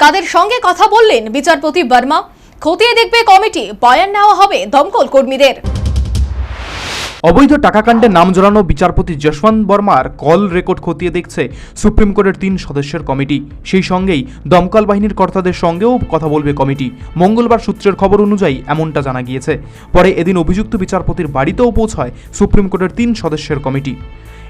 কাদের সঙ্গে কথা বললেন বিচারপতি বর্মা? খতিয়ে দেখবে কমিটি, বয়ান নেওয়া হবে দমকল কর্মীদের। অবৈধ টাকাকাণ্ডে নাম জড়ানো বিচারপতি যশবন্ত বর্মার কল রেকর্ড খতিয়ে দেখছে সুপ্রিম কোর্টের 3 সদস্যের কমিটি। সেই সঙ্গেই দমকল বাহিনীর কর্তাদের সঙ্গেও কথা বলবে কমিটি। মঙ্গলবার সূত্রের খবর অনুযায়ী এমনটা জানা গিয়েছে। পরে এদিন অভিযুক্ত বিচারপতির বাড়িতেও পৌঁছায় সুপ্রিম কোর্টের 3 সদস্যের কমিটি।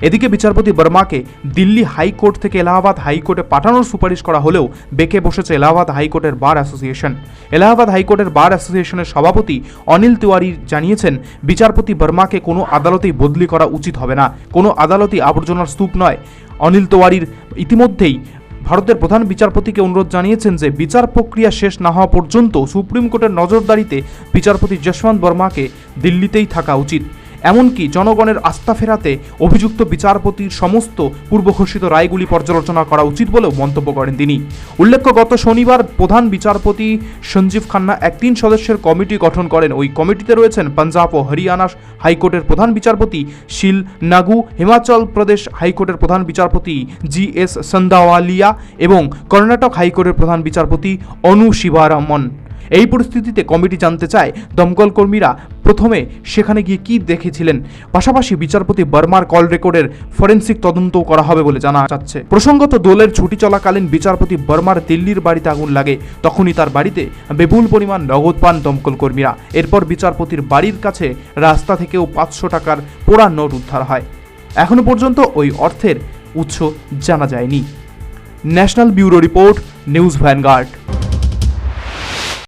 এদিকে বিচারপতি বর্মাকে দিল্লি হাইকোর্ট থেকে এলাহাবাদ হাইকোর্টে পাঠানোর সুপারিশ করা হলেও বেঁকে বসেছে এলাহাবাদ হাইকোর্টের বার অ্যাসোসিয়েশন। এলাহাবাদ হাইকোর্টের বার অ্যাসোসিয়েশনের সভাপতি অনিল তিওয়ারি জানিয়েছেন, বিচারপতি বর্মাকে কোনো আদালতেই বদলি করা উচিত হবে না, কোনো আদালতই আবর্জনার স্তূপ নয়। অনিল তিওয়ারির ইতিমধ্যেই ভারতের প্রধান বিচারপতিকে অনুরোধ জানিয়েছেন যে বিচার প্রক্রিয়া শেষ না হওয়া পর্যন্ত সুপ্রিম কোর্টের নজরদারিতে বিচারপতি যশবন্ত বর্মাকে দিল্লিতেই থাকা উচিত। এমনকি জনগণের আস্থা ফেরাতে অভিযুক্ত বিচারপতির সমস্ত পূর্বঘোষিত রায়গুলি পর্যালোচনা করা উচিত বলেও মন্তব্য করেন তিনি। উল্লেখ্য, গত শনিবার প্রধান বিচারপতি সঞ্জীব খান্না এক 3 সদস্যের কমিটি গঠন করেন। ওই কমিটিতে রয়েছেন পাঞ্জাব ও হরিয়ানা হাইকোর্টের প্রধান বিচারপতি শিল নাগু, হিমাচল প্রদেশ হাইকোর্টের প্রধান বিচারপতি GS সন্দাওয়ালিয়া এবং কর্ণাটক হাইকোর্টের প্রধান বিচারপতি অনু শিবারামন। এই পরিস্থিতিতে কমিটি জানতে চায় দমকল কর্মীরা প্রথমে সেখানে গিয়ে কি দেখেছিলেন। পাশাপাশি বিচারপতি বর্মার কল রেকর্ডের ফরেন্সিক তদন্তও করা হবে বলে জানা যাচ্ছে। প্রসঙ্গত, দোলের ছুটি চলাকালীন বিচারপতি বর্মার দিল্লির বাড়িতে আগুন লাগে। তখনই তার বাড়িতে বিপুল পরিমাণ নগদ পান দমকল কর্মীরা। এরপর বিচারপতির বাড়ির কাছে রাস্তা থেকেও 500 টাকার পোড়া নোট উদ্ধার হয়। এখনো পর্যন্ত ওই অর্থের উৎস জানা যায়নি। National bureau report, news vanguard.